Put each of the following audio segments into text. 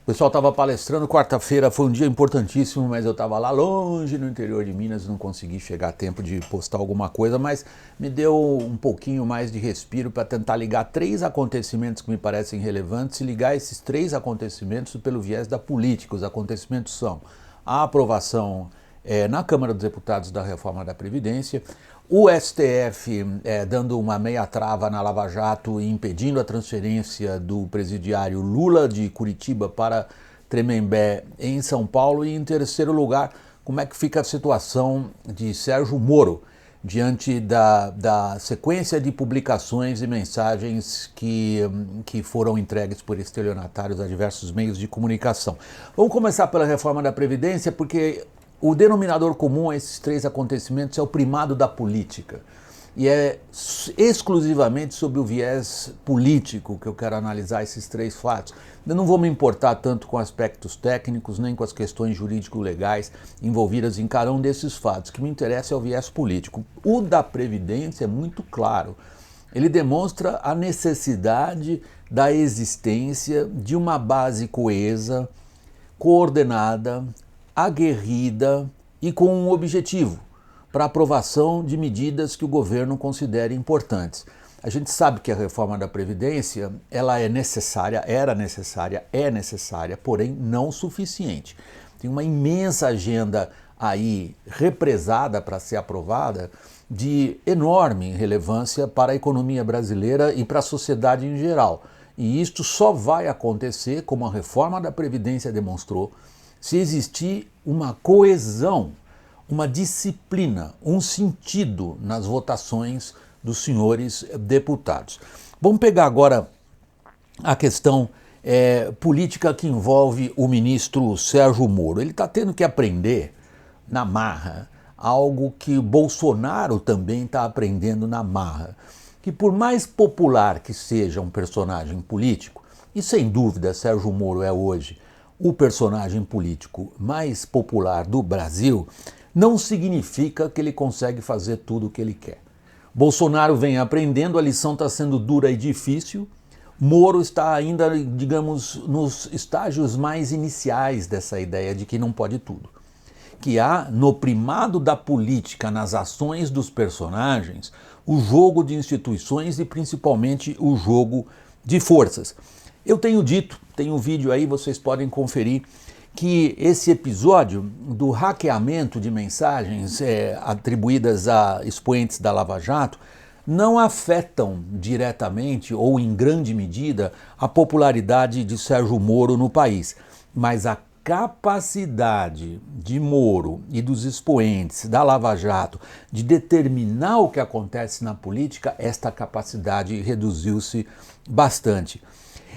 pessoal estava palestrando, quarta-feira foi um dia importantíssimo, mas eu estava lá longe no interior de Minas, não consegui chegar a tempo de postar alguma coisa, mas me deu um pouquinho mais de respiro para tentar ligar três acontecimentos que me parecem relevantes e ligar esses três acontecimentos pelo viés da política. Os acontecimentos são a aprovação na Câmara dos Deputados da reforma da Previdência, o STF dando uma meia trava na Lava Jato e impedindo a transferência do presidiário Lula de Curitiba para Tremembé em São Paulo, e em terceiro lugar, como é que fica a situação de Sérgio Moro diante da sequência de publicações e mensagens que foram entregues por estelionatários a diversos meios de comunicação. Vamos começar pela reforma da Previdência, porque o denominador comum a esses três acontecimentos é o primado da política. E é exclusivamente sob o viés político que eu quero analisar esses três fatos. Eu não vou me importar tanto com aspectos técnicos, nem com as questões jurídico-legais envolvidas em cada um desses fatos. O que me interessa é o viés político. O da Previdência é muito claro. Ele demonstra a necessidade da existência de uma base coesa, coordenada, aguerrida e com um objetivo, para aprovação de medidas que o governo considere importantes. A gente sabe que a reforma da Previdência ela é necessária, é necessária, porém não suficiente. Tem uma imensa agenda aí represada para ser aprovada, de enorme relevância para a economia brasileira e para a sociedade em geral. E isto só vai acontecer, como a reforma da Previdência demonstrou, se existir uma coesão, uma disciplina, um sentido nas votações dos senhores deputados. Vamos pegar agora a questão política que envolve o ministro Sérgio Moro. Ele está tendo que aprender na marra algo que Bolsonaro também está aprendendo na marra, que por mais popular que seja um personagem político, e sem dúvida Sérgio Moro é hoje o personagem político mais popular do Brasil, não significa que ele consegue fazer tudo o que ele quer. Bolsonaro vem aprendendo, a lição está sendo dura e difícil. Moro está ainda, digamos, nos estágios mais iniciais dessa ideia de que não pode tudo. Que há no primado da política, nas ações dos personagens, o jogo de instituições e principalmente o jogo de forças. Eu tenho dito, tem um vídeo aí, vocês podem conferir, que esse episódio do hackeamento de mensagens atribuídas a expoentes da Lava Jato não afetam diretamente ou em grande medida a popularidade de Sérgio Moro no país, mas a capacidade de Moro e dos expoentes da Lava Jato de determinar o que acontece na política, esta capacidade reduziu-se bastante.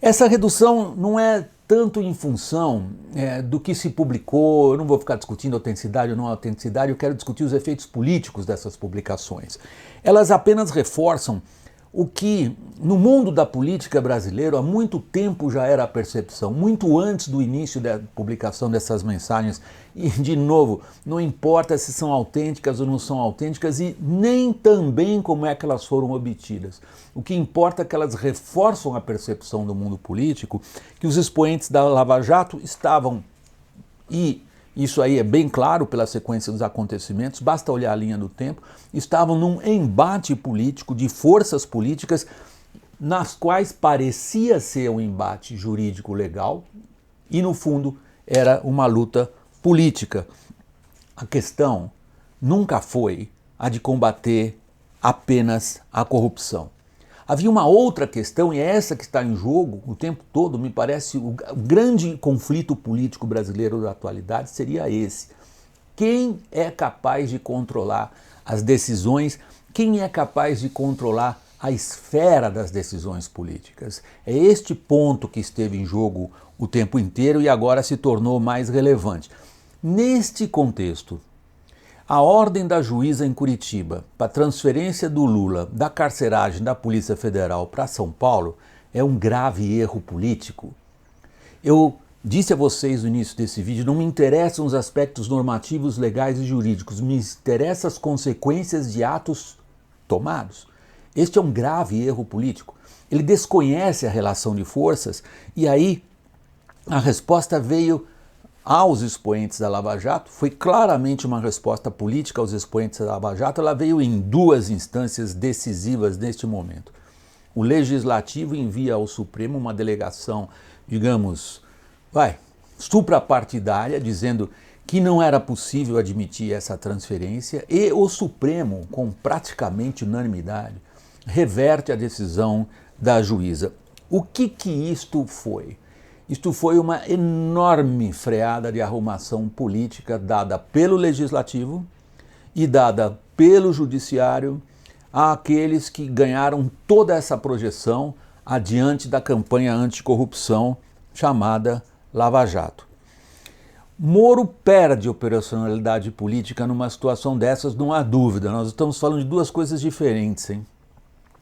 Essa redução não é tanto em função do que se publicou, eu não vou ficar discutindo autenticidade ou não autenticidade, eu quero discutir os efeitos políticos dessas publicações. Elas apenas reforçam o que no mundo da política brasileira há muito tempo já era a percepção, muito antes do início da publicação dessas mensagens. E, de novo, não importa se são autênticas ou não são autênticas e nem também como é que elas foram obtidas. O que importa é que elas reforçam a percepção do mundo político que os expoentes da Lava Jato estavam, e isso aí é bem claro pela sequência dos acontecimentos, basta olhar a linha do tempo, estavam num embate político de forças políticas nas quais parecia ser um embate jurídico-legal e, no fundo, era uma luta política. A questão nunca foi a de combater apenas a corrupção. Havia uma outra questão, e é essa que está em jogo o tempo todo, me parece o grande conflito político brasileiro da atualidade seria esse. Quem é capaz de controlar as decisões? Quem é capaz de controlar a esfera das decisões políticas? É este ponto que esteve em jogo o tempo inteiro e agora se tornou mais relevante. Neste contexto, a ordem da juíza em Curitiba para transferência do Lula da carceragem da Polícia Federal para São Paulo é um grave erro político. Eu disse a vocês no início desse vídeo, não me interessam os aspectos normativos, legais e jurídicos, me interessam as consequências de atos tomados. Este é um grave erro político. Ele desconhece a relação de forças e aí A resposta veio aos expoentes da Lava Jato, foi claramente uma resposta política aos expoentes da Lava Jato, ela veio em duas instâncias decisivas neste momento. O Legislativo envia ao Supremo uma delegação, digamos, suprapartidária, dizendo que não era possível admitir essa transferência, e o Supremo, com praticamente unanimidade, reverte a decisão da juíza. O que isto foi? Isto foi uma enorme freada de arrumação política dada pelo Legislativo e dada pelo Judiciário àqueles que ganharam toda essa projeção adiante da campanha anticorrupção chamada Lava Jato. Moro perde operacionalidade política numa situação dessas, não há dúvida. Nós estamos falando de duas coisas diferentes, hein?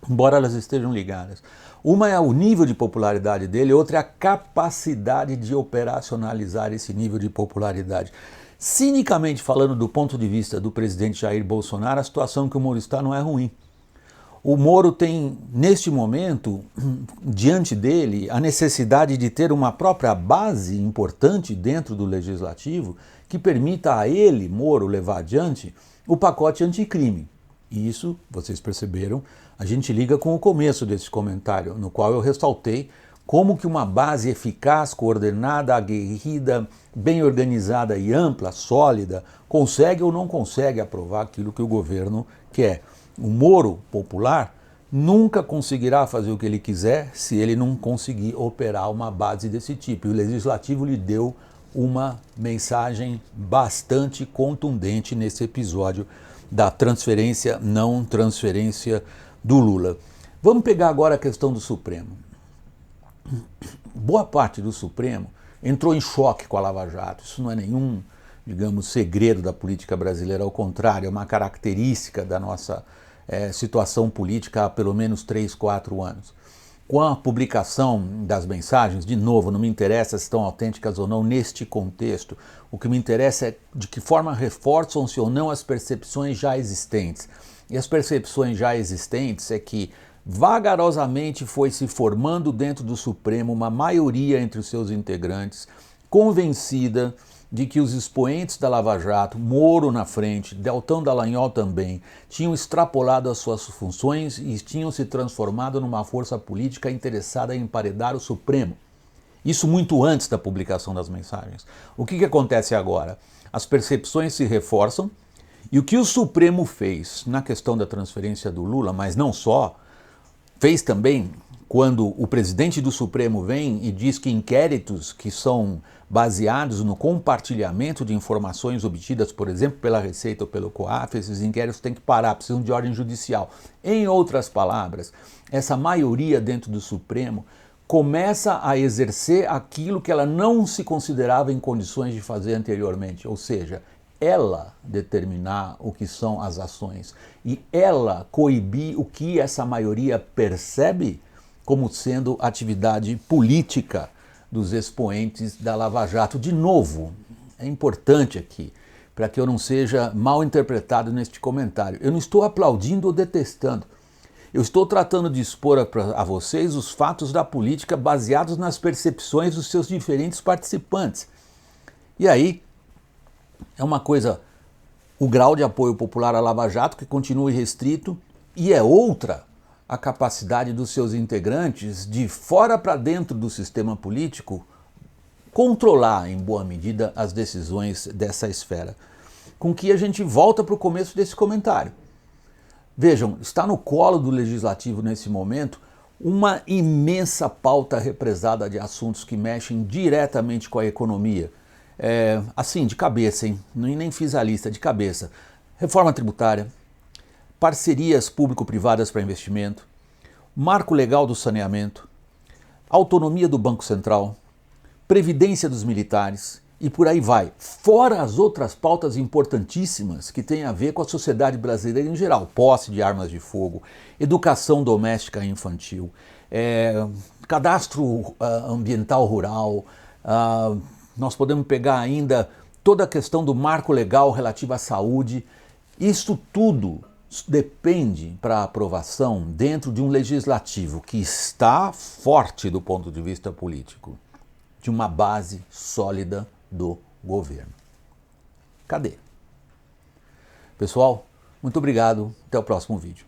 Embora elas estejam ligadas. Uma é o nível de popularidade dele, outra é a capacidade de operacionalizar esse nível de popularidade. Cinicamente falando, do ponto de vista do presidente Jair Bolsonaro, a situação que o Moro está não é ruim. O Moro tem, neste momento, diante dele, a necessidade de ter uma própria base importante dentro do Legislativo que permita a ele, Moro, levar adiante o pacote anticrime. E isso, vocês perceberam, a gente liga com o começo desse comentário, no qual eu ressaltei como que uma base eficaz, coordenada, aguerrida, bem organizada e ampla, sólida, consegue ou não consegue aprovar aquilo que o governo quer. O Moro popular nunca conseguirá fazer o que ele quiser se ele não conseguir operar uma base desse tipo. E o Legislativo lhe deu uma mensagem bastante contundente nesse episódio da transferência, não transferência do Lula. Vamos pegar agora a questão do Supremo. Boa parte do Supremo entrou em choque com a Lava Jato. Isso não é nenhum, digamos, segredo da política brasileira, ao contrário, é uma característica da nossa situação política há pelo menos 3, 4 anos. Com a publicação das mensagens, de novo, não me interessa se estão autênticas ou não neste contexto, o que me interessa é de que forma reforçam-se ou não as percepções já existentes. E as percepções já existentes é que vagarosamente foi se formando dentro do Supremo uma maioria entre os seus integrantes convencida de que os expoentes da Lava Jato, Moro na frente, Deltan Dallagnol também, tinham extrapolado as suas funções e tinham se transformado numa força política interessada em emparedar o Supremo. Isso muito antes da publicação das mensagens. O que acontece agora? As percepções se reforçam e o que o Supremo fez na questão da transferência do Lula, mas não só, fez também quando o presidente do Supremo vem e diz que inquéritos que são baseados no compartilhamento de informações obtidas, por exemplo, pela Receita ou pelo COAF, esses inquéritos têm que parar, precisam de ordem judicial. Em outras palavras, essa maioria dentro do Supremo começa a exercer aquilo que ela não se considerava em condições de fazer anteriormente, ou seja, ela determinar o que são as ações e ela coibir o que essa maioria percebe como sendo atividade política dos expoentes da Lava Jato. De novo, é importante aqui, para que eu não seja mal interpretado neste comentário, eu não estou aplaudindo ou detestando. Eu estou tratando de expor a vocês os fatos da política baseados nas percepções dos seus diferentes participantes. E aí, é uma coisa, o grau de apoio popular à Lava Jato, que continua irrestrito, e é outra a capacidade dos seus integrantes de fora para dentro do sistema político controlar em boa medida as decisões dessa esfera. Com que a gente volta para o começo desse comentário. Vejam, está no colo do Legislativo nesse momento uma imensa pauta represada de assuntos que mexem diretamente com a economia. Assim, de cabeça, hein? Nem fiz a lista, de cabeça. Reforma tributária, parcerias público-privadas para investimento, marco legal do saneamento, autonomia do Banco Central, previdência dos militares e por aí vai. Fora as outras pautas importantíssimas que têm a ver com a sociedade brasileira em geral. Posse de armas de fogo, educação doméstica e infantil, cadastro ambiental rural, nós podemos pegar ainda toda a questão do marco legal relativo à saúde. Isso tudo depende para aprovação dentro de um legislativo que está forte do ponto de vista político, de uma base sólida do governo. Cadê? Pessoal, muito obrigado. Até o próximo vídeo.